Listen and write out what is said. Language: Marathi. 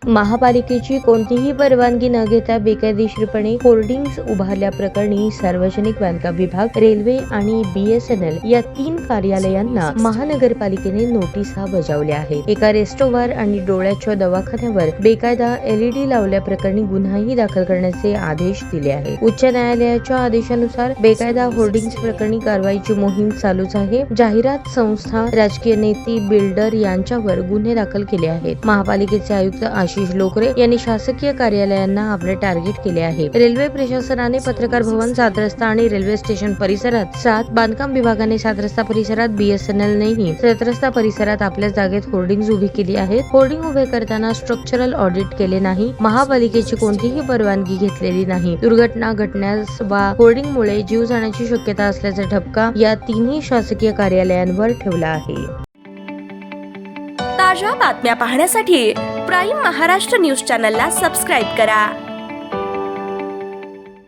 महापालिकेची कोणतीही परवानगी न घेता बेकायदेशीरपणे होर्डिंग्ज उभारल्याप्रकरणी सार्वजनिक बांधकाम विभाग, रेल्वे आणि BSNL या 3 कार्यालयांना महानगरपालिकेने नोटिसा बजावल्या आहेत। एका रेस्टोबार आणि डोळ्याच्या दवाखान्यावर बेकायदा LED लावल्याप्रकरणी गुन्हाही दाखल करण्याचे आदेश दिले आहेत। उच्च न्यायालयाच्या आदेशानुसार बेकायदा होर्डिंग्ज प्रकरणी कारवाईची मोहीम चालूच आहे। जाहिरात संस्था, राजकीय नेते, बिल्डर यांच्यावर गुन्हे दाखल केले आहेत। महापालिकेचे आयुक्त आशिष लोकरे यांनी शासकीय कार्यालयांना आपले टार्गेट केले आहे। रेल्वे प्रशासनाने पत्रकार भवन, 7 रस्ता आणि रेल्वे स्टेशन परिसरात 7, बांधकाम विभागाने 7 रस्ता परिसरात, BSNL नेही 7 रस्ता परिसरात आपल्या जागेत होर्डिंग्ज उभी केली आहेत। होर्डिंग उभे करताना स्ट्रक्चरल ऑडिट केले नाही, महापालिकेची कोणतीही परवानगी घेतलेली नाही, दुर्घटना घडण्यास वा होर्डिंगमुळे जीव जाण्याची शक्यता असल्याचा ठपका या 3 शासकीय कार्यालयांवर ठेवला आहे। ताज्या बातम्या पाहण्यासाठी प्राईम महाराष्ट्र न्यूज चॅनलला सबस्क्राईब करा।